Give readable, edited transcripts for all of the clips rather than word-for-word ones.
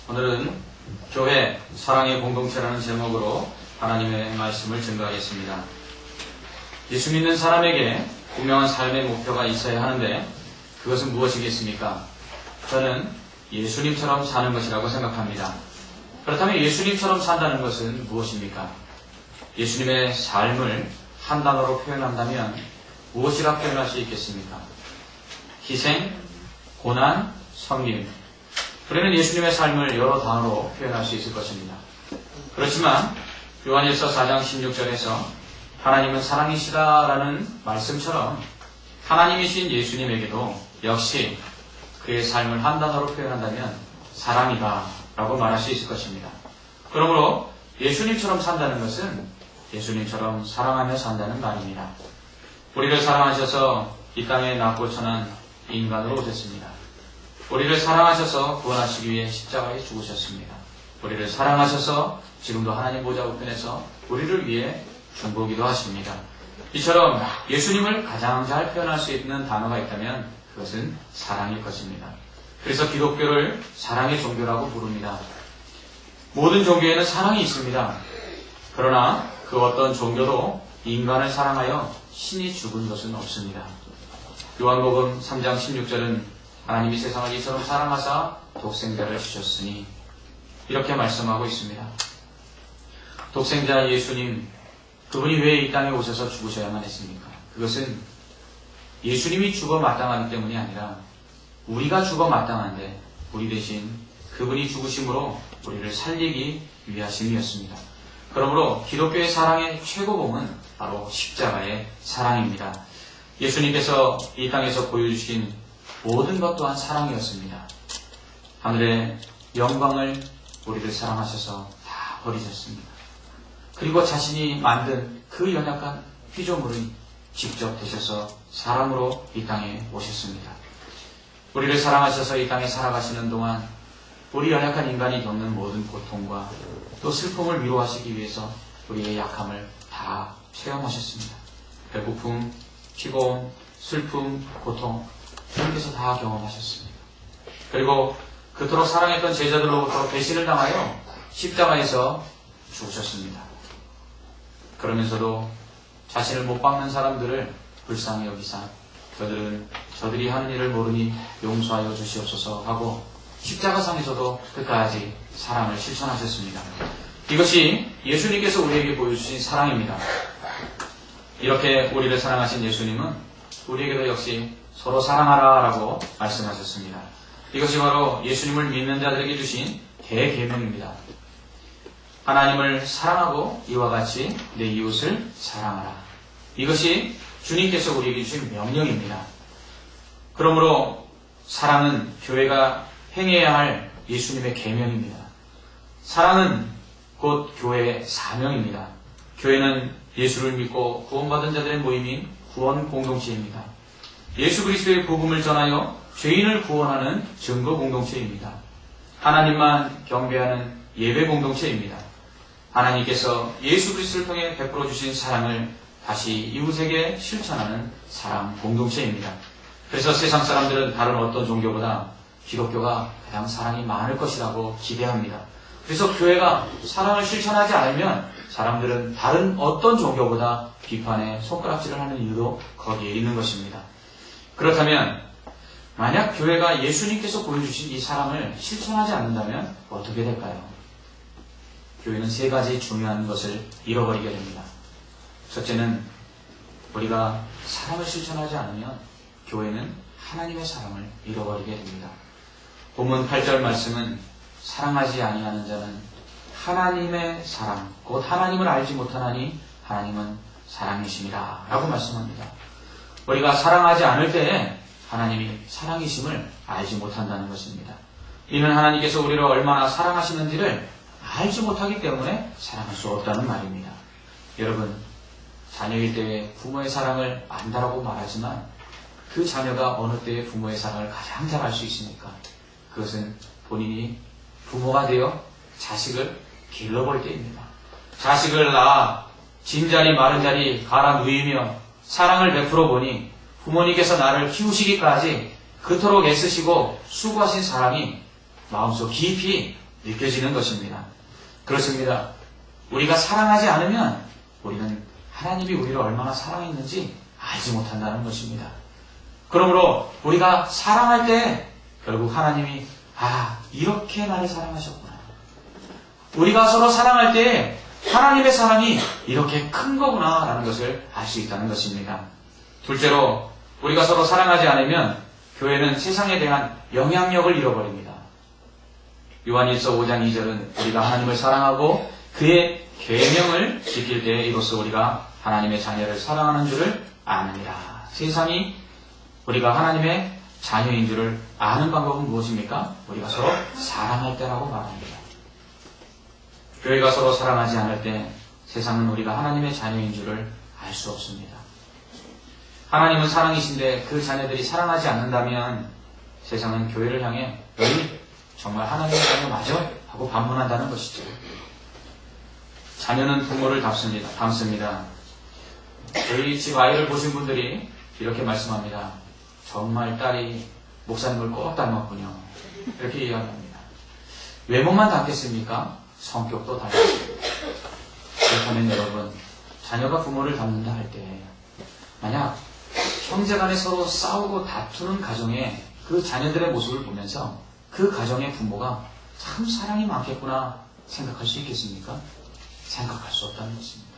오늘은 교회 사랑의 공동체라는 제목으로 하나님의 말씀을 증거하겠습니다. 예수 믿는 사람에게 분명한 삶의 목표가 있어야 하는데 그것은 무엇이겠습니까? 저는 예수님처럼 사는 것이라고 생각합니다. 그렇다면 예수님처럼 산다는 것은 무엇입니까? 예수님의 삶을 한 단어로 표현한다면 무엇이라 표현할 수 있겠습니까? 희생, 고난, 섬김. 우리는 예수님의 삶을 여러 단어로 표현할 수 있을 것입니다. 그렇지만 요한일서 4장 16절에서 하나님은 사랑이시다라는 말씀처럼 하나님이신 예수님에게도 역시 그의 삶을 한 단어로 표현한다면 사랑이다 라고 말할 수 있을 것입니다. 그러므로 예수님처럼 산다는 것은 예수님처럼 사랑하며 산다는 말입니다. 우리를 사랑하셔서 이 땅에 낮고 천한 인간으로 오셨습니다. 우리를 사랑하셔서 구원하시기 위해 십자가에 죽으셨습니다. 우리를 사랑하셔서 지금도 하나님 보좌 우편에서 우리를 위해 중보기도 하십니다. 이처럼 예수님을 가장 잘 표현할 수 있는 단어가 있다면 그것은 사랑일 것입니다. 그래서 기독교를 사랑의 종교라고 부릅니다. 모든 종교에는 사랑이 있습니다. 그러나 그 어떤 종교도 인간을 사랑하여 신이 죽은 것은 없습니다. 요한복음 3장 16절은 하나님이 세상을 이처럼 사랑하사 독생자를 주셨으니 이렇게 말씀하고 있습니다. 독생자 예수님, 그분이 왜 이 땅에 오셔서 죽으셔야만 했습니까? 그것은 예수님이 죽어 마땅하기 때문이 아니라 우리가 죽어 마땅한데 우리 대신 그분이 죽으심으로 우리를 살리기 위하심이었습니다. 그러므로 기독교의 사랑의 최고봉은 바로 십자가의 사랑입니다. 예수님께서 이 땅에서 보여주신 모든 것 또한 사랑이었습니다. 하늘의 영광을 우리를 사랑하셔서 다 버리셨습니다. 그리고 자신이 만든 그 연약한 피조물을 직접 되셔서 사람으로 이 땅에 오셨습니다. 우리를 사랑하셔서 이 땅에 살아가시는 동안 우리 연약한 인간이 겪는 모든 고통과 또 슬픔을 위로하시기 위해서 우리의 약함을 다 체험하셨습니다. 배고픔, 피곤, 슬픔, 고통 주님께서 다 경험하셨습니다. 그리고 그토록 사랑했던 제자들로부터 배신을 당하여 십자가에서 죽으셨습니다. 그러면서도 자신을 못 박는 사람들을 불쌍히 여기사 저들이 하는 일을 모르니 용서하여 주시옵소서 하고 십자가상에서도 끝까지 사랑을 실천하셨습니다. 이것이 예수님께서 우리에게 보여주신 사랑입니다. 이렇게 우리를 사랑하신 예수님은 우리에게도 역시 서로 사랑하라 라고 말씀하셨습니다. 이것이 바로 예수님을 믿는 자들에게 주신 대계명입니다. 하나님을 사랑하고 이와 같이 내 이웃을 사랑하라. 이것이 주님께서 우리에게 주신 명령입니다. 그러므로 사랑은 교회가 행해야 할 예수님의 계명입니다. 사랑은 곧 교회의 사명입니다. 교회는 예수를 믿고 구원받은 자들의 모임인 구원 공동체입니다. 예수 그리스도의 복음을 전하여 죄인을 구원하는 증거 공동체입니다. 하나님만 경배하는 예배 공동체입니다. 하나님께서 예수 그리스도를 통해 베풀어 주신 사랑을 다시 이웃에게 실천하는 사랑 공동체입니다. 그래서 세상 사람들은 다른 어떤 종교보다 기독교가 가장 사랑이 많을 것이라고 기대합니다. 그래서 교회가 사랑을 실천하지 않으면 사람들은 다른 어떤 종교보다 비판에 손가락질을 하는 이유도 거기에 있는 것입니다. 그렇다면 만약 교회가 예수님께서 보여주신 이 사랑을 실천하지 않는다면 어떻게 될까요? 교회는 세 가지 중요한 것을 잃어버리게 됩니다. 첫째는 우리가 사랑을 실천하지 않으면 교회는 하나님의 사랑을 잃어버리게 됩니다. 본문 8절 말씀은 사랑하지 아니하는 자는 하나님의 사랑, 곧 하나님을 알지 못하나니 하나님은 사랑이심이라 라고 말씀합니다. 우리가 사랑하지 않을 때에 하나님이 사랑이심을 알지 못한다는 것입니다. 이는 하나님께서 우리를 얼마나 사랑하시는지를 알지 못하기 때문에 사랑할 수 없다는 말입니다. 여러분, 자녀일 때에 부모의 사랑을 안다라고 말하지만 그 자녀가 어느 때에 부모의 사랑을 가장 잘 알 수 있습니까? 그것은 본인이 부모가 되어 자식을 길러볼 때입니다. 자식을 낳아 진자리 마른자리 갈아 누이며 사랑을 베풀어 보니 부모님께서 나를 키우시기까지 그토록 애쓰시고 수고하신 사랑이 마음속 깊이 느껴지는 것입니다. 그렇습니다. 우리가 사랑하지 않으면 우리는 하나님이 우리를 얼마나 사랑했는지 알지 못한다는 것입니다. 그러므로 우리가 사랑할 때 결국 하나님이 이렇게 나를 사랑하셨구나. 우리가 서로 사랑할 때 하나님의 사랑이 이렇게 큰 거구나 라는 것을 알 수 있다는 것입니다. 둘째로 우리가 서로 사랑하지 않으면 교회는 세상에 대한 영향력을 잃어버립니다. 요한일서 5장 2절은 우리가 하나님을 사랑하고 그의 계명을 지킬 때에 이로써 우리가 하나님의 자녀를 사랑하는 줄을 아느니라. 세상이 우리가 하나님의 자녀인 줄을 아는 방법은 무엇입니까? 우리가 서로 사랑할 때라고 말합니다. 교회가 서로 사랑하지 않을 때 세상은 우리가 하나님의 자녀인 줄을 알 수 없습니다. 하나님은 사랑이신데 그 자녀들이 사랑하지 않는다면 세상은 교회를 향해 너희 정말 하나님의 자녀 맞아? 하고 반문한다는 것이죠. 자녀는 부모를 닮습니다. 저희 집 아이를 보신 분들이 이렇게 말씀합니다. 정말 딸이 목사님을 꼭 닮았군요. 이렇게 이야기합니다. 외모만 닮겠습니까? 성격도 닮습니다. 그렇다면 여러분, 자녀가 부모를 닮는다 할 때 만약 형제간에 서로 싸우고 다투는 가정에 그 자녀들의 모습을 보면서 그 가정의 부모가 참 사랑이 많겠구나 생각할 수 있겠습니까? 생각할 수 없다는 것입니다.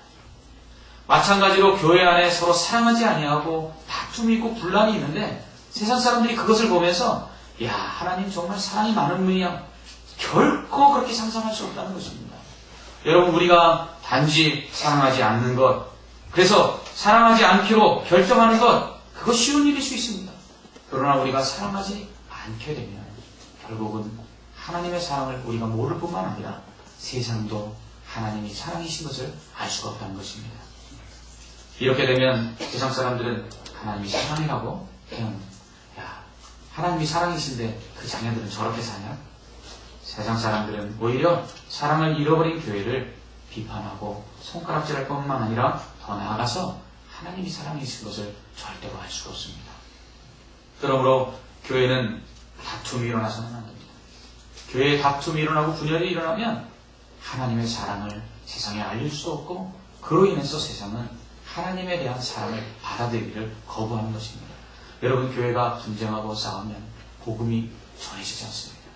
마찬가지로 교회 안에 서로 사랑하지 아니하고 다툼이 있고 분란이 있는데 세상 사람들이 그것을 보면서 하나님 정말 사랑이 많은 분이야. 결코 그렇게 상상할 수 없다는 것입니다. 여러분, 우리가 단지 사랑하지 않는 것, 그래서 사랑하지 않기로 결정하는 것, 그거 쉬운 일일 수 있습니다. 그러나 우리가 사랑하지 않게 되면 결국은 하나님의 사랑을 우리가 모를 뿐만 아니라 세상도 하나님이 사랑이신 것을 알 수가 없다는 것입니다. 이렇게 되면 세상 사람들은 하나님이 사랑이라고 해요. 하나님이 사랑이신데 그 자녀들은 저렇게 사냐? 세상 사람들은 오히려 사랑을 잃어버린 교회를 비판하고 손가락질할 뿐만 아니라 더 나아가서 하나님이 사랑이신 것을 절대로 알 수가 없습니다. 그러므로 교회는 다툼이 일어나서는 안 됩니다. 교회에 다툼이 일어나고 분열이 일어나면 하나님의 사랑을 세상에 알릴 수 없고 그로 인해서 세상은 하나님에 대한 사랑을 받아들이기를 거부하는 것입니다. 여러분, 교회가 분쟁하고 싸우면 복음이 전해지지 않습니다.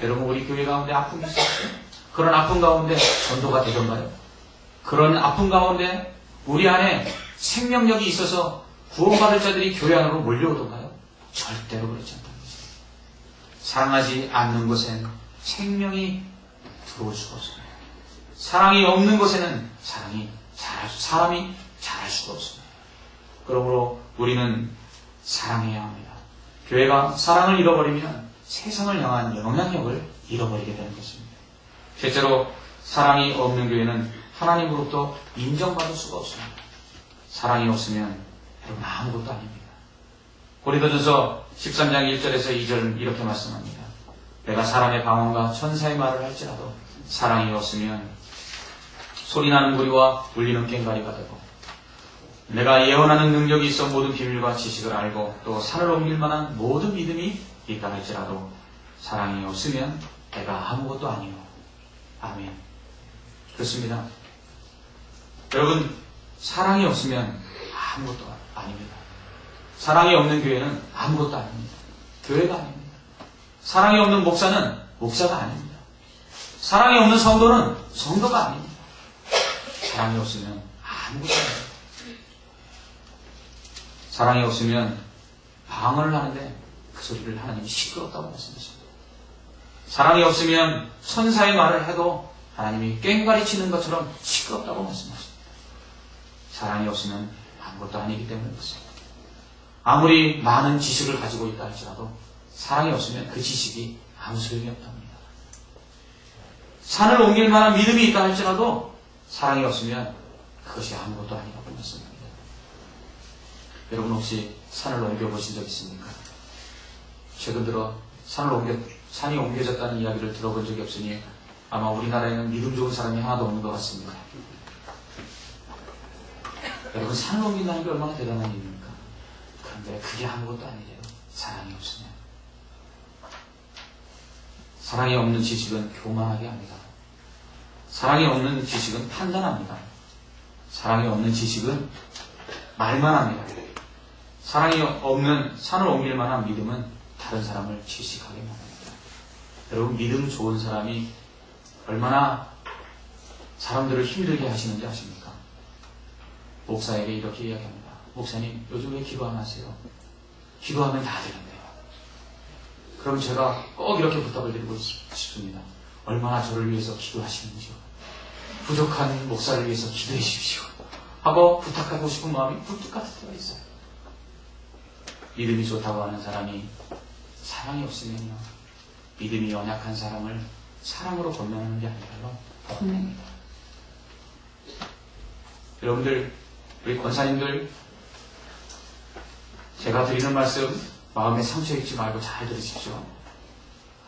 여러분, 우리 교회 가운데 아픔이 있었어요? 그런 아픔 가운데 전도가 되던가요? 그런 아픔 가운데 우리 안에 생명력이 있어서 구원받을 자들이 교회 안으로 몰려오던가요? 절대로 그렇지 않다는 것입니다. 사랑하지 않는 곳엔 생명이 들어올 수가 없습니다. 사랑이 없는 곳에는 사람이 자랄 수가 없습니다. 그러므로 우리는 사랑해야 합니다. 교회가 사랑을 잃어버리면 세상을 향한 영향력을 잃어버리게 되는 것입니다. 실제로 사랑이 없는 교회는 하나님으로부터 인정받을 수가 없습니다. 사랑이 없으면 여러분 아무것도 아닙니다. 고린도전서 13장 1절에서 2절 이렇게 말씀합니다. 내가 사람의 방언과 천사의 말을 할지라도 사랑이 없으면 소리나는 구리와 울리는 꽹과리가 되고 내가 예언하는 능력이 있어 모든 비밀과 지식을 알고 또 산을 옮길 만한 모든 믿음이 있다 할지라도 사랑이 없으면 내가 아무것도 아니요. 아멘. 그렇습니다. 여러분, 사랑이 없으면 아무것도 아닙니다. 사랑이 없는 교회는 아무것도 아닙니다. 교회가 아닙니다. 사랑이 없는 목사는 목사가 아닙니다. 사랑이 없는 성도는 성도가 아닙니다. 사랑이 없으면 아무것도 아닙니다. 사랑이 없으면 방언을 하는데 그 소리를 하나님이 시끄럽다고 말씀하십니다. 사랑이 없으면 천사의 말을 해도 하나님이 꽹과리 치는 것처럼 시끄럽다고 말씀하십니다. 사랑이 없으면 아무것도 아니기 때문에 그렇습니다. 아무리 많은 지식을 가지고 있다 할지라도 사랑이 없으면 그 지식이 아무 소용이 없답니다. 산을 옮길 만한 믿음이 있다 할지라도 사랑이 없으면 그것이 아무것도 아니라고 말씀합니다. 여러분, 혹시 산을 옮겨보신 적 있습니까? 최근 들어 산이 옮겨졌다는 이야기를 들어본 적이 없으니 아마 우리나라에는 믿음 좋은 사람이 하나도 없는 것 같습니다. 여러분, 산을 옮긴다는 게 얼마나 대단한 일입니까? 그런데 그게 아무것도 아니래요. 사랑이 없으면. 사랑이 없는 지식은 교만하게 합니다. 사랑이 없는 지식은 판단합니다. 사랑이 없는 지식은 말만 합니다. 사랑이 없는 산을 옮길 만한 믿음은 다른 사람을 질식하게 만듭니다. 여러분, 믿음 좋은 사람이 얼마나 사람들을 힘들게 하시는지 아십니까? 목사에게 이렇게 이야기합니다. 목사님, 요즘 왜 기도 안 하세요? 기도하면 다 되는데요. 그럼 제가 꼭 이렇게 부탁을 드리고 싶습니다. 얼마나 저를 위해서 기도하시는지요. 부족한 목사를 위해서 기도해 주십시오. 하고 부탁하고 싶은 마음이 굴뚝 같을 때가 있어요. 믿음이 좋다고 하는 사람이 사랑이 없으면요, 믿음이 연약한 사람을 사랑으로 건면하는 게 아니라요, 혼냅니다. 여러분들, 우리 권사님들, 제가 드리는 말씀 마음에 상처 입지 말고 잘 들으십시오.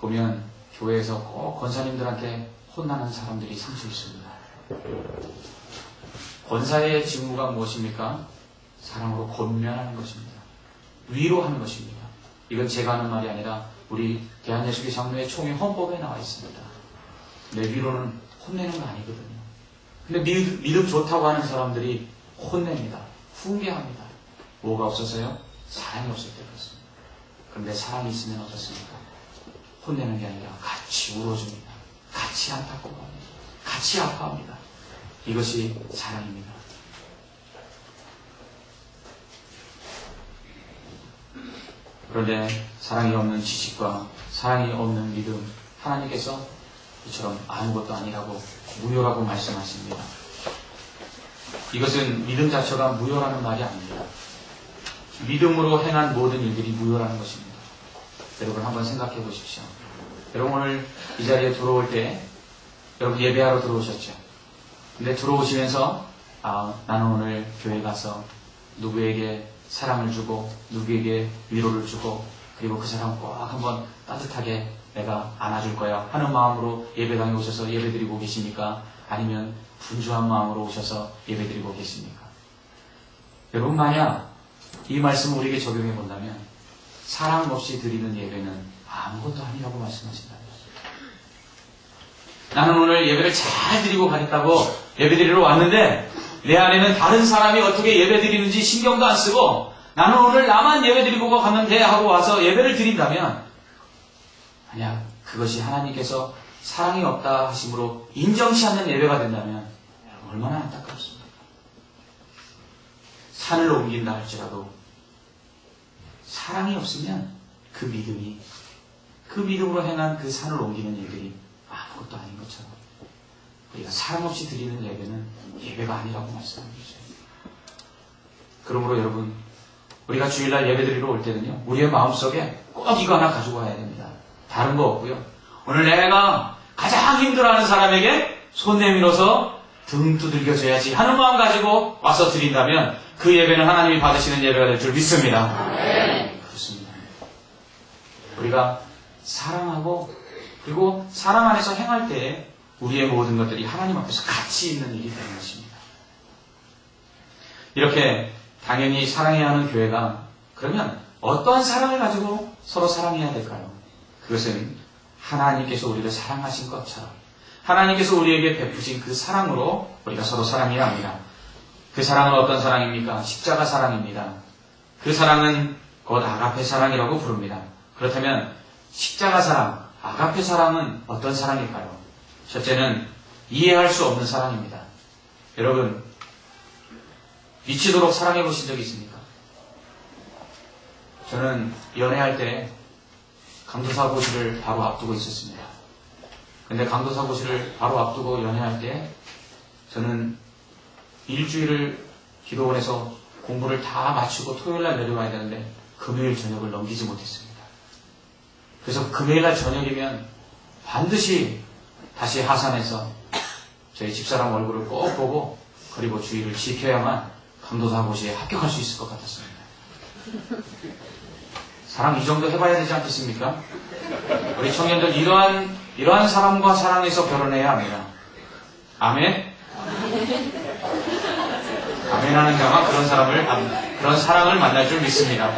보면 교회에서 꼭 권사님들한테 혼나는 사람들이 상처 있습니다. 권사의 직무가 무엇입니까? 사랑으로 권면하는 것입니다. 위로하는 것입니다. 이건 제가 하는 말이 아니라 우리 대한예수교 장로회 총회 헌법에 나와 있습니다. 내 위로는 혼내는 거 아니거든요. 근데 믿음 좋다고 하는 사람들이 혼냅니다. 훈계합니다. 뭐가 없어서요? 사랑이 없을 때 그렇습니다. 그런데 사랑이 있으면 어떻습니까? 혼내는 게 아니라 같이 울어줍니다. 같이 안타까워합니다. 같이 아파합니다. 이것이 사랑입니다. 그런데 사랑이 없는 지식과 사랑이 없는 믿음, 하나님께서 이처럼 아무것도 아니라고, 무효라고 말씀하십니다. 이것은 믿음 자체가 무효라는 말이 아닙니다. 믿음으로 행한 모든 일들이 무효라는 것입니다. 여러분 한번 생각해 보십시오. 여러분 오늘 이 자리에 들어올 때 여러분 예배하러 들어오셨죠? 근데 들어오시면서 나는 오늘 교회 가서 누구에게 사랑을 주고 누구에게 위로를 주고 그리고 그 사람 꼭 한번 따뜻하게 내가 안아줄 거야 하는 마음으로 예배당에 오셔서 예배드리고 계십니까? 아니면 분주한 마음으로 오셔서 예배드리고 계십니까? 여러분 만약 이 말씀을 우리에게 적용해 본다면 사랑 없이 드리는 예배는 아무것도 아니라고 말씀하신다면, 나는 오늘 예배를 잘 드리고 가겠다고 예배드리러 왔는데 내 안에는 다른 사람이 어떻게 예배드리는지 신경도 안 쓰고 나는 오늘 나만 예배드리고 가면 돼 하고 와서 예배를 드린다면, 만약 그것이 하나님께서 사랑이 없다 하심으로 인정치 않는 예배가 된다면 얼마나 안타깝습니까? 산을 옮긴다 할지라도 사랑이 없으면 그 믿음으로 행한 그 산을 옮기는 일들이 아무것도 아닌 것처럼 우리가 사랑 없이 드리는 예배는 예배가 아니라고 말씀하는 거죠. 그러므로 여러분, 우리가 주일날 예배 드리러 올 때는요, 우리의 마음속에 꼭 이거 하나 가지고 와야 됩니다. 다른 거 없고요. 오늘 내가 가장 힘들어하는 사람에게 손 내밀어서 등 두들겨줘야지 하는 마음 가지고 와서 드린다면 그 예배는 하나님이 받으시는 예배가 될 줄 믿습니다. 그렇습니다. 우리가 사랑하고 그리고 사랑 안에서 행할 때 우리의 모든 것들이 하나님 앞에서 같이 있는 일이 되는 것입니다. 이렇게 당연히 사랑해야 하는 교회가, 그러면 어떠한 사랑을 가지고 서로 사랑해야 될까요? 그것은 하나님께서 우리를 사랑하신 것처럼 하나님께서 우리에게 베푸신 그 사랑으로 우리가 서로 사랑해야 합니다. 그 사랑은 어떤 사랑입니까? 십자가 사랑입니다. 그 사랑은 곧 아가페 사랑이라고 부릅니다. 그렇다면 십자가 사랑, 아가페 사랑은 어떤 사랑일까요? 첫째는 이해할 수 없는 사랑입니다. 여러분, 미치도록 사랑해 보신 적이 있습니까? 저는 연애할 때 강도사고시를 바로 앞두고 있었습니다. 근데 강도사고시를 바로 앞두고 연애할 때 저는 일주일을 기도원에서 공부를 다 마치고 토요일날 내려가야 되는데 금요일 저녁을 넘기지 못했습니다. 그래서 금요일날 저녁이면 반드시 다시 하산해서 저희 집사람 얼굴을 꼭 보고 그리고 주의를 지켜야만 강도사고시에 합격할 수 있을 것 같았습니다. 사랑 이 정도 해봐야 되지 않겠습니까? 우리 청년들 이러한 사람과 사랑해서 결혼해야 합니다. 아멘? 아멘 하는 자만 그런 사랑을 만날 줄 믿습니다.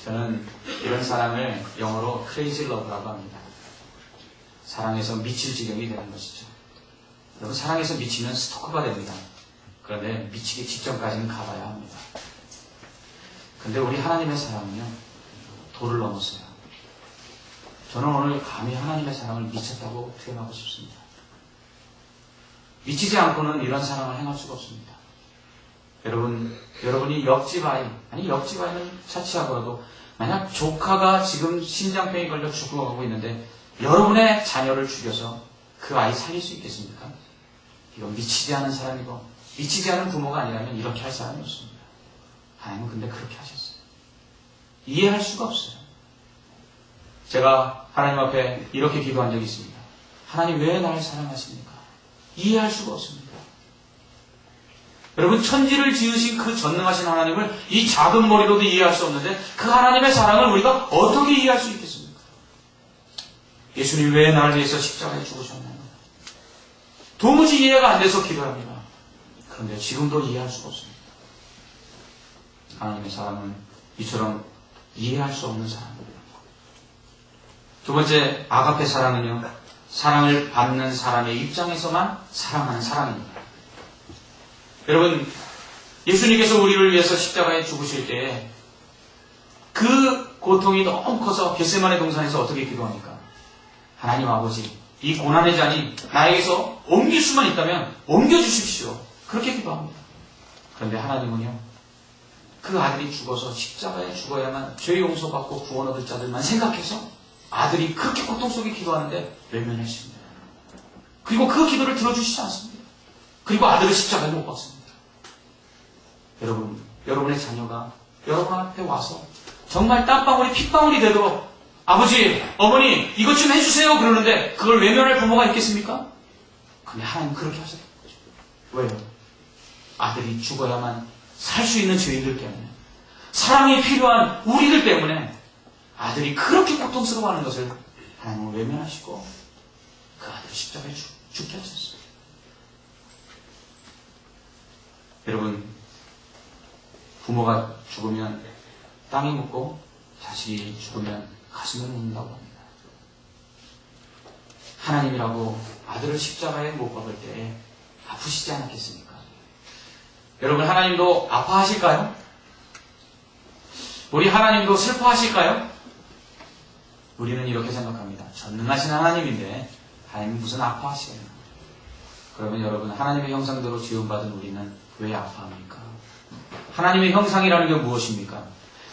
저는 이런 사랑을 영어로 crazy love라고 합니다. 사랑해서 미칠 지경이 되는 것이죠. 여러분, 사랑해서 미치면 스토커가 됩니다. 그런데 미치기 직전까지는 가봐야 합니다. 근데 우리 하나님의 사랑은요, 도를 넘었어요. 저는 오늘 감히 하나님의 사랑을 미쳤다고 표현하고 싶습니다. 미치지 않고는 이런 사랑을 행할 수가 없습니다. 여러분이 옆집 아이는 차치하고라도 만약 조카가 지금 심장병에 걸려 죽어가고 있는데 여러분의 자녀를 죽여서 그 아이 살릴 수 있겠습니까? 이건 미치지 않은 사람이고 미치지 않은 부모가 아니라면 이렇게 할 사람이 없습니다. 하나님은 근데 그렇게 하셨어요. 이해할 수가 없어요. 제가 하나님 앞에 이렇게 기도한 적이 있습니다. 하나님 왜 나를 사랑하십니까? 이해할 수가 없습니다. 여러분, 천지를 지으신 그 전능하신 하나님을 이 작은 머리로도 이해할 수 없는데 그 하나님의 사랑을 우리가 어떻게 이해할 수 있겠습니까? 예수님 왜 나를 위해서 십자가에 죽으셨나요? 도무지 이해가 안 돼서 기도합니다. 그런데 지금도 이해할 수가 없습니다. 하나님의 사랑은 이처럼 이해할 수 없는 사랑입니다. 두 번째, 아가페 사랑은요, 사랑을 받는 사람의 입장에서만 사랑하는 사랑입니다. 여러분, 예수님께서 우리를 위해서 십자가에 죽으실 때 그 고통이 너무 커서 겟세마네 동산에서 어떻게 기도합니까? 하나님 아버지, 이 고난의 잔이 나에게서 옮길 수만 있다면 옮겨주십시오. 그렇게 기도합니다. 그런데 하나님은요, 그 아들이 죽어서 십자가에 죽어야만 죄 용서받고 구원 얻을 자들만 생각해서 아들이 그렇게 고통 속에 기도하는데 외면하십니다. 그리고 그 기도를 들어주시지 않습니다. 그리고 아들을 십자가에 못 박습니다. 여러분의 자녀가 여러분 앞에 와서 정말 땀방울이 핏방울이 되도록 아버지, 어머니 이것 좀 해주세요 그러는데 그걸 외면할 부모가 있겠습니까? 근데 하나님 그렇게 하셨다는 거죠. 왜요? 아들이 죽어야만 살 수 있는 죄인들 때문에, 사랑이 필요한 우리들 때문에 아들이 그렇게 고통스러워하는 것을 하나님은 외면하시고 그 아들을 십자가에 죽게 하셨습니다. 여러분, 부모가 죽으면 땅이 묻고 자식이 죽으면 가슴을 묻는다고 합니다. 하나님이라고 아들을 십자가에 못 박을 때 아프시지 않았겠습니까? 여러분, 하나님도 아파하실까요? 우리 하나님도 슬퍼하실까요? 우리는 이렇게 생각합니다. 전능하신 하나님인데 하나님은 무슨 아파하시겠나? 그러면 여러분, 하나님의 형상대로 지음받은 우리는 왜 아파합니까? 하나님의 형상이라는 게 무엇입니까?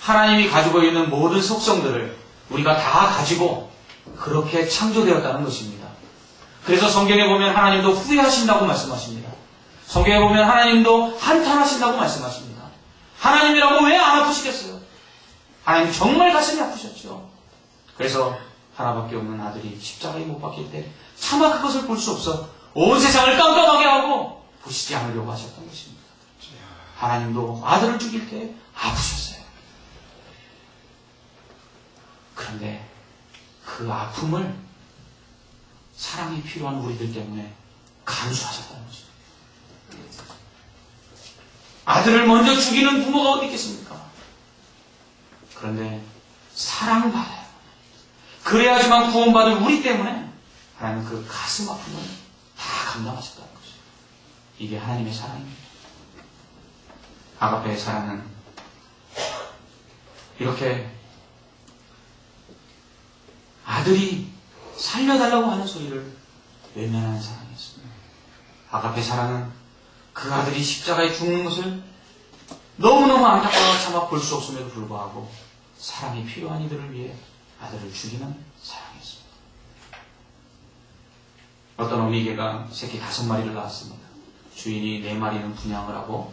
하나님이 가지고 있는 모든 속성들을 우리가 다 가지고 그렇게 창조되었다는 것입니다. 그래서 성경에 보면 하나님도 후회하신다고 말씀하십니다. 성경에 보면 하나님도 한탄하신다고 말씀하십니다. 하나님이라고 왜 안 아프시겠어요? 하나님 정말 가슴이 아프셨죠. 그래서 하나밖에 없는 아들이 십자가에 못 박힐 때 차마 그것을 볼 수 없어 온 세상을 깜깜하게 하고 보시지 않으려고 하셨던 것입니다. 하나님도 아들을 죽일 때 아프셨어요. 그런데 그 아픔을 사랑이 필요한 우리들 때문에 감수하셨다는 것입니다. 아들을 먼저 죽이는 부모가 어디 있겠습니까? 그런데 사랑받아요. 그래야지만 구원받을 우리 때문에 하나님은 그 가슴 아픔을 다 감당하셨다는 것입니다. 이게 하나님의 사랑입니다. 아가페의 사랑은 이렇게 아들이 살려달라고 하는 소리를 외면하는 사랑이었습니다. 아가페 사랑은 그 아들이 십자가에 죽는 것을 너무너무 안타까워 참아 볼 수 없음에도 불구하고 사랑이 필요한 이들을 위해 아들을 죽이는 사랑이었습니다. 어떤 어미개가 새끼 5마리를 낳았습니다. 주인이 4마리는 분양을 하고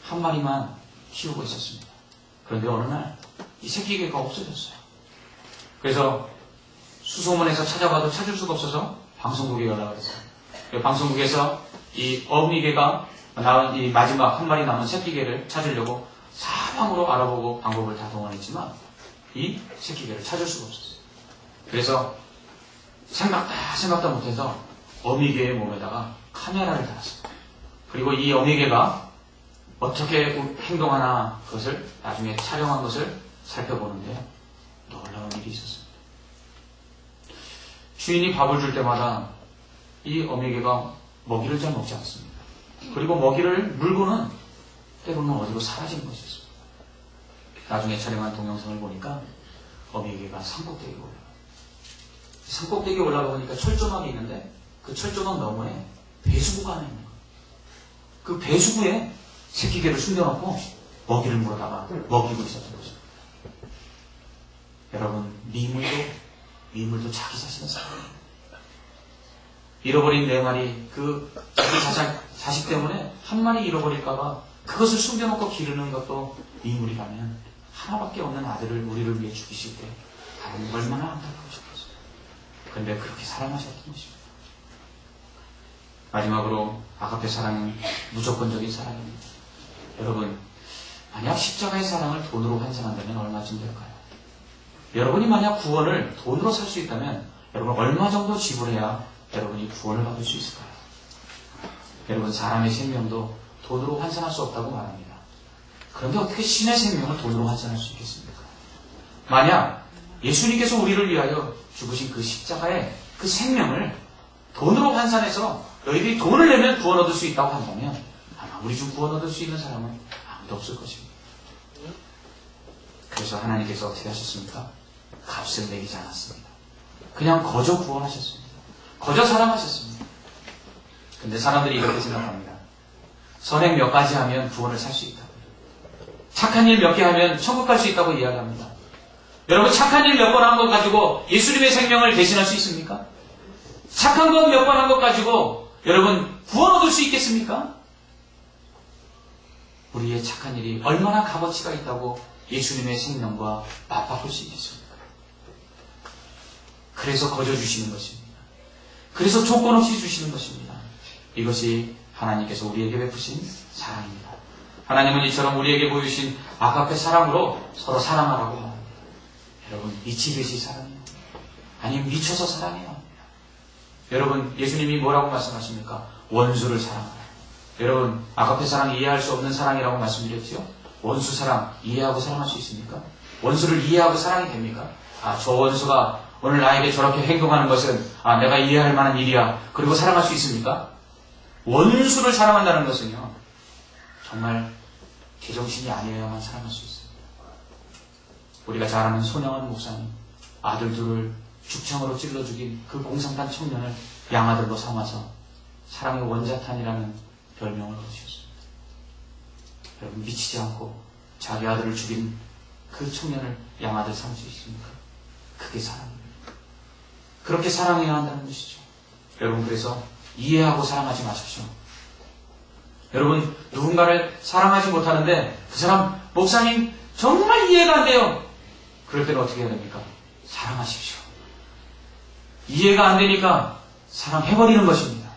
1마리만 키우고 있었습니다. 그런데 어느 날 이 새끼개가 없어졌어요. 그래서 수소문에서 찾아봐도 찾을 수가 없어서 방송국에 연락을 했어요. 방송국에서 이 어미개가 낳은 이 마지막 1마리 남은 새끼개를 찾으려고 사방으로 알아보고 방법을 다 동원했지만 이 새끼개를 찾을 수가 없었어요. 그래서 생각다 못해서 어미개의 몸에다가 카메라를 달았어요. 그리고 이 어미개가 어떻게 행동하나 그것을 나중에 촬영한 것을 살펴보는데 놀라운 일이 있었습니다. 주인이 밥을 줄 때마다 이 어미개가 먹이를 잘 먹지 않습니다. 그리고 먹이를 물고는 때로는 어디로 사라지는 것이었습니다. 나중에 촬영한 동영상을 보니까 어미개가 산꼭대기에 올라가요. 산꼭대기에 올라가 보니까 철조망이 있는데 그 철조망 너머에 배수구가 하나 있는 거예요. 그 배수구에 새끼개를 숨겨놓고 먹이를 물어다가 먹이고 있었던 거죠. 여러분, 미물도 자기 자신을 사랑해요. 잃어버린 4마리, 자기 자식 때문에 한 마리 잃어버릴까봐 그것을 숨겨놓고 기르는 것도 미물이라면 하나밖에 없는 아들을 우리를 위해 죽이실 때 하나님 얼마나 안타까우셨겠어요. 그런데 그렇게 사랑하셨던 것입니다. 마지막으로 아가페 사랑은 무조건적인 사랑입니다. 여러분, 만약 십자가의 사랑을 돈으로 환산한다면 얼마쯤 될까요? 여러분이 만약 구원을 돈으로 살 수 있다면 여러분 얼마 정도 지불해야 여러분이 구원을 받을 수 있을까요? 여러분, 사람의 생명도 돈으로 환산할 수 없다고 말합니다. 그런데 어떻게 신의 생명을 돈으로 환산할 수 있겠습니까? 만약 예수님께서 우리를 위하여 죽으신 그 십자가의 그 생명을 돈으로 환산해서 너희들이 돈을 내면 구원 얻을 수 있다고 한다면 아마 우리 중 구원 얻을 수 있는 사람은 아무도 없을 것입니다. 그래서 하나님께서 어떻게 하셨습니까? 값을 매기지 않았습니다. 그냥 거저 구원하셨습니다. 거저 사랑하셨습니다. 근데 사람들이 이렇게 생각합니다. 선행 몇 가지 하면 구원을 살 수 있다고. 착한 일 몇 개 하면 천국 갈 수 있다고 이야기합니다. 여러분, 착한 일 몇 번 한 것 가지고 예수님의 생명을 대신할 수 있습니까? 착한 것 몇 번 한 것 가지고 여러분 구원 얻을 수 있겠습니까? 우리의 착한 일이 얼마나 값어치가 있다고 예수님의 생명과 맞바꿀 수 있겠습니까? 그래서 거저 주시는 것입니다. 그래서 조건 없이 주시는 것입니다. 이것이 하나님께서 우리에게 베푸신 사랑입니다. 하나님은 이처럼 우리에게 보여주신 아가페 사랑으로 서로 사랑하라고 합니다. 여러분, 미치듯이 사랑해요. 아니면 미쳐서 사랑해야 합니다. 여러분, 예수님이 뭐라고 말씀하십니까? 원수를 사랑하라. 여러분, 아가페 사랑 이해할 수 없는 사랑이라고 말씀드렸지요? 원수 사랑 이해하고 사랑할 수 있습니까? 원수를 이해하고 사랑이 됩니까? 저 원수가 오늘 나에게 저렇게 행동하는 것은 내가 이해할 만한 일이야. 그리고 사랑할 수 있습니까? 원수를 사랑한다는 것은요, 정말 제정신이 아니어야만 사랑할 수 있습니다. 우리가 잘 아는 손영원 목사님, 아들 둘을 죽창으로 찔러 죽인 그 공산당 청년을 양아들로 삼아서 사랑의 원자탄이라는 별명을 얻으셨습니다. 여러분, 미치지 않고 자기 아들을 죽인 그 청년을 양아들 삼을 수 있습니까? 그게 사랑입니다. 그렇게 사랑해야 한다는 것이죠. 여러분, 그래서 이해하고 사랑하지 마십시오. 여러분, 누군가를 사랑하지 못하는데 그 사람, 목사님 정말 이해가 안 돼요. 그럴 때는 어떻게 해야 됩니까? 사랑하십시오. 이해가 안 되니까 사랑해버리는 것입니다.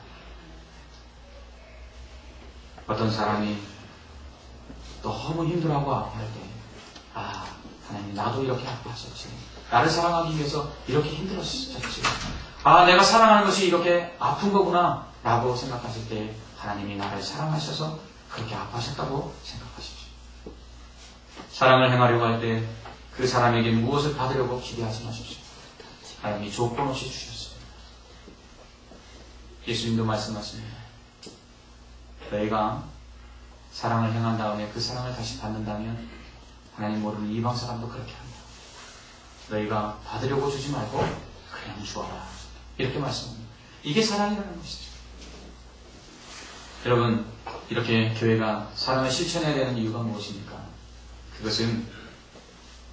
어떤 사람이 너무 힘들어하고 아파할 때, 하나님, 나도 이렇게 아파하셨지. 나를 사랑하기 위해서 이렇게 힘들었었지. 내가 사랑하는 것이 이렇게 아픈 거구나 라고 생각하실 때 하나님이 나를 사랑하셔서 그렇게 아파하셨다고 생각하십시오. 사랑을 행하려고 할 때 그 사람에게 무엇을 받으려고 기대하지 마십시오. 하나님이 조건 없이 주셨습니다. 예수님도 말씀하십니다. 너희가 사랑을 행한 다음에 그 사랑을 다시 받는다면 하나님 모르는 이방 사람도 그렇게 합니다. 너희가 받으려고 주지 말고 그냥 주어라. 이렇게 말씀합니다. 이게 사랑이라는 것이죠. 여러분, 이렇게 교회가 사랑을 실천해야 되는 이유가 무엇입니까? 그것은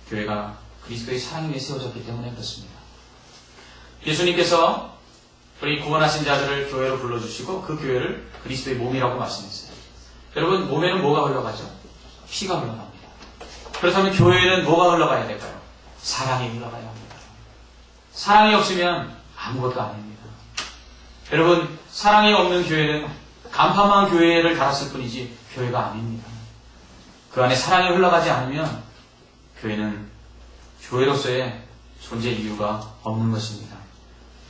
교회가 그리스도의 사랑이 위해 세워졌기 때문에 그렇습니다. 예수님께서 우리 구원하신 자들을 교회로 불러주시고 그 교회를 그리스도의 몸이라고 말씀했어요. 여러분, 몸에는 뭐가 흘러가죠? 피가 흘러갑니다. 그렇다면 교회에는 뭐가 흘러가야 될까요? 사랑이 흘러가야 합니다. 사랑이 없으면 아무것도 아닙니다. 여러분, 사랑이 없는 교회는 간판만 교회를 달았을 뿐이지 교회가 아닙니다. 그 안에 사랑이 흘러가지 않으면 교회는 교회로서의 존재 이유가 없는 것입니다.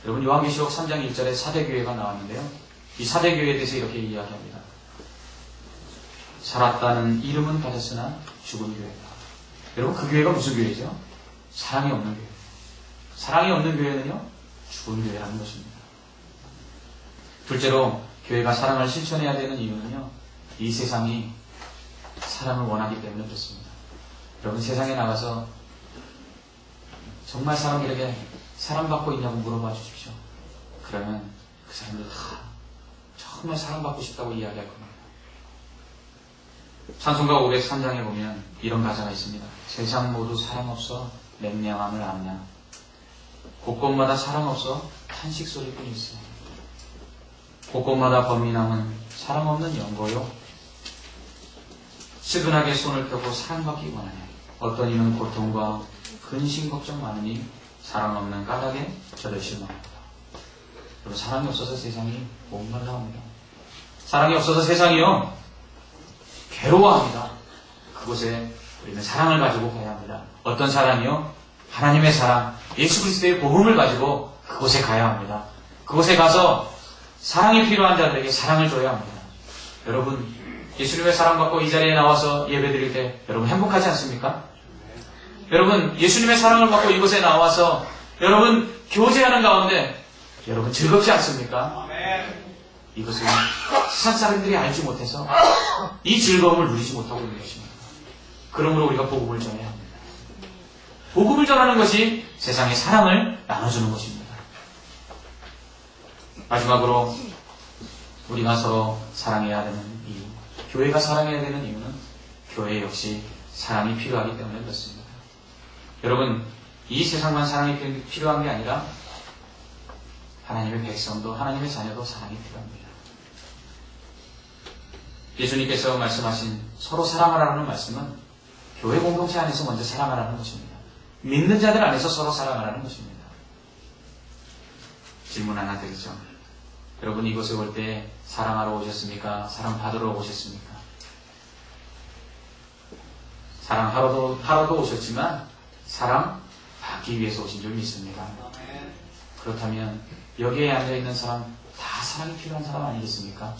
여러분, 요한계시록 3장 1절에 사대교회가 나왔는데요. 이 사대교회에 대해서 이렇게 이야기합니다. 살았다는 이름은 가졌으나 죽은 교회다. 여러분, 그 교회가 무슨 교회죠? 사랑이 없는 교회. 사랑이 없는 교회는요, 죽은 교회라는 것입니다. 둘째로 교회가 사랑을 실천해야 되는 이유는요, 이 세상이 사랑을 원하기 때문에 그렇습니다. 여러분, 세상에 나가서 정말 사람들에게 사랑받고 있냐고 물어봐 주십시오. 그러면 그 사람들 다 정말 사랑받고 싶다고 이야기할 겁니다. 찬송가 503장에 보면 이런 가사가 있습니다. 세상 모두 사랑 없어 맹량함을 암냐. 곳곳마다 사랑 없어 탄식 소리뿐 있어. 곳곳마다 범민함은 사랑 없는 연고요. 측은하게 손을 펴고 사랑받기 원하냐. 어떤 이는 고통과 근심 걱정 많으니 사랑 없는 까닭에 저를 실망합니다. 여러분, 사랑이 없어서 세상이 목말라합니다. 사랑이 없어서 세상이요, 괴로워합니다. 그곳에 우리는 사랑을 가지고 가야 합니다. 어떤 사랑이요? 하나님의 사랑, 예수 그리스도의 복음을 가지고 그곳에 가야 합니다. 그곳에 가서 사랑이 필요한 자들에게 사랑을 줘야 합니다. 여러분, 예수님의 사랑받고 이 자리에 나와서 예배드릴 때 여러분 행복하지 않습니까? 여러분, 예수님의 사랑을 받고 이곳에 나와서 여러분 교제하는 가운데 여러분 즐겁지 않습니까? 이것은 세상 사람들이 알지 못해서 이 즐거움을 누리지 못하고 있는 것입니다. 그러므로 우리가 복음을 전해야 합니다. 복음을 전하는 것이 세상의 사랑을 나눠주는 것입니다. 마지막으로 우리가 서로 사랑해야 되는 이유, 교회가 사랑해야 되는 이유는 교회 역시 사랑이 필요하기 때문에 그렇습니다. 여러분, 이 세상만 사랑이 필요한 게 아니라 하나님의 백성도, 하나님의 자녀도 사랑이 필요합니다. 예수님께서 말씀하신 서로 사랑하라는 말씀은 교회 공동체 안에서 먼저 사랑하라는 것입니다. 믿는 자들 안에서 서로 사랑하라는 것입니다. 질문 하나 드리죠. 여러분, 이곳에 올 때 사랑하러 오셨습니까? 사랑받으러 오셨습니까? 사랑하러도 오셨지만 사랑받기 위해서 오신 줄 믿습니다. 그렇다면 여기에 앉아있는 사람 다 사랑이 필요한 사람 아니겠습니까?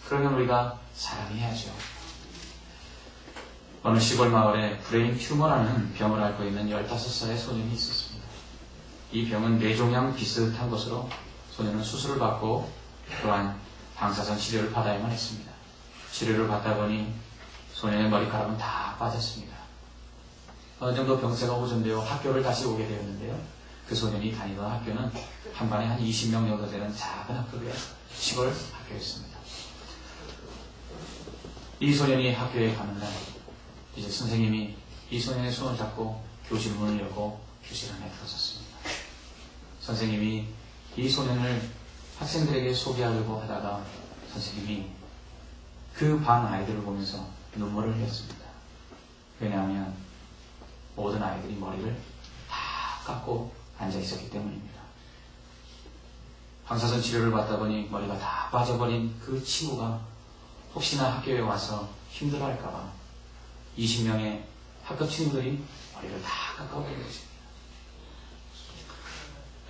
그러면 우리가 사랑해야죠. 어느 시골 마을에 브레인 튜머라는 병을 앓고 있는 15살의 소년이 있었습니다. 이 병은 뇌종양 비슷한 것으로 소년은 수술을 받고 또한 방사선 치료를 받아야만 했습니다. 치료를 받다 보니 소년의 머리카락은 다 빠졌습니다. 어느 정도 병세가 호전되어 학교를 다시 오게 되었는데요. 그 소년이 다니던 학교는 한 반에 한 20명 정도 되는 작은 학교의 시골 학교였습니다. 이 소년이 학교에 가는 날, 이제 선생님이 이 소년의 손을 잡고 교실 문을 열고 교실 안에 들어섰습니다. 선생님이 이 소년을 학생들에게 소개하려고 하다가 선생님이 그 반 아이들을 보면서 눈물을 흘렸습니다. 왜냐하면 모든 아이들이 머리를 다 깎고 앉아 있었기 때문입니다. 방사선 치료를 받다 보니 머리가 다 빠져버린 그 친구가 혹시나 학교에 와서 힘들어할까봐 20명의 학교 친구들이 머리를 다 깎아버린 것입니다.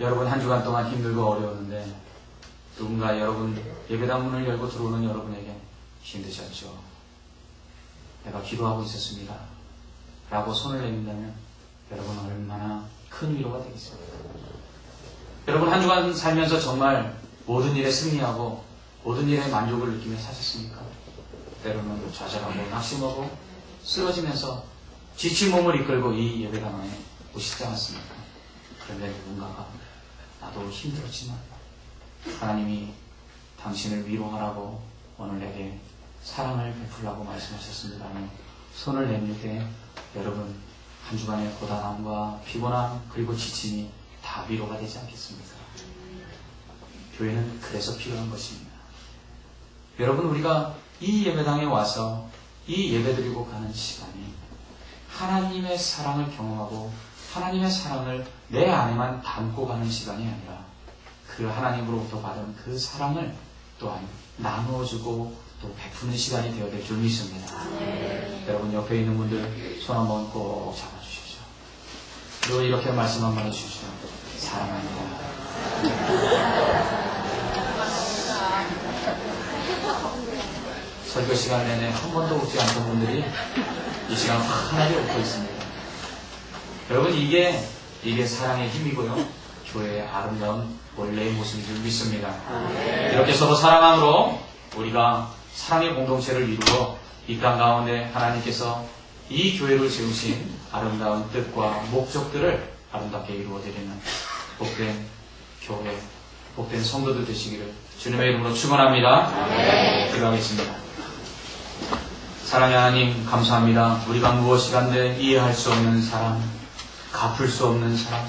여러분, 한 주간 동안 힘들고 어려웠는데 누군가 여러분 예배당 문을 열고 들어오는 여러분에게 힘드셨죠? 내가 기도하고 있었습니다 라고 손을 내민다면 여러분 얼마나 큰 위로가 되겠습니까? 여러분, 한 주간 살면서 정말 모든 일에 승리하고 모든 일에 만족을 느끼며 사셨습니까? 때로는 좌절하고 낙심하고 쓰러지면서 지친 몸을 이끌고 이 예배당에 오시지 않았습니까? 그런데 누군가가 나도 힘들었지만 하나님이 당신을 위로하라고 오늘 내게 사랑을 베풀라고 말씀하셨습니다며 손을 내밀 때 여러분, 한 주간의 고단함과 피곤함 그리고 지침이 다 위로가 되지 않겠습니까? 교회는 그래서 필요한 것입니다. 여러분, 우리가 이 예배당에 와서 이 예배드리고 가는 시간이 하나님의 사랑을 경험하고 하나님의 사랑을 내 안에만 담고 가는 시간이 아니라 그 하나님으로부터 받은 그 사랑을 또한 나누어주고 또 베푸는 시간이 되어야 될 줄 믿습니다. 여러분, 옆에 있는 분들 손 한번 꼭 잡아주십시오. 그리고 이렇게 말씀 한번 해주십시오. 사랑합니다. 설교 시간 내내 한 번도 웃지 않던 분들이 이 시간 환하게 웃고 있습니다. 여러분, 이게 사랑의 힘이고요. 교회의 아름다운 원래의 모습인 줄 믿습니다. 이렇게 서로 사랑함으로 우리가 사랑의 공동체를 이루어 이 땅 가운데 하나님께서 이 교회를 세우신 아름다운 뜻과 목적들을 아름답게 이루어드리는 복된 교회, 복된 성도들 되시기를 주님의 이름으로 축원합니다. 기도하겠습니다. 사랑의 하나님, 감사합니다. 우리가 무엇이 간데 이해할 수 없는 사랑, 갚을 수 없는 사랑,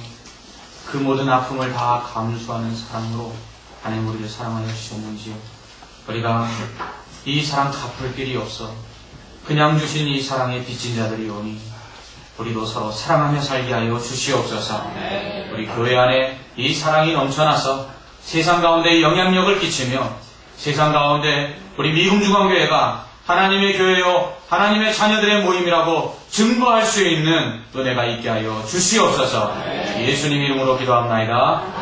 그 모든 아픔을 다 감수하는 사랑으로 하나님 우리를 사랑하여 주셨는지요. 우리가 이 사랑 갚을 길이 없어 그냥 주신 이 사랑에 빚진 자들이 오니 우리도 서로 사랑하며 살게 하여 주시옵소서. 우리 교회 안에 이 사랑이 넘쳐나서 세상 가운데 영향력을 끼치며 세상 가운데 우리 미금중앙교회가 하나님의 교회요 하나님의 자녀들의 모임이라고 증거할 수 있는 은혜가 있게 하여 주시옵소서. 예수님 이름으로 기도합나이다.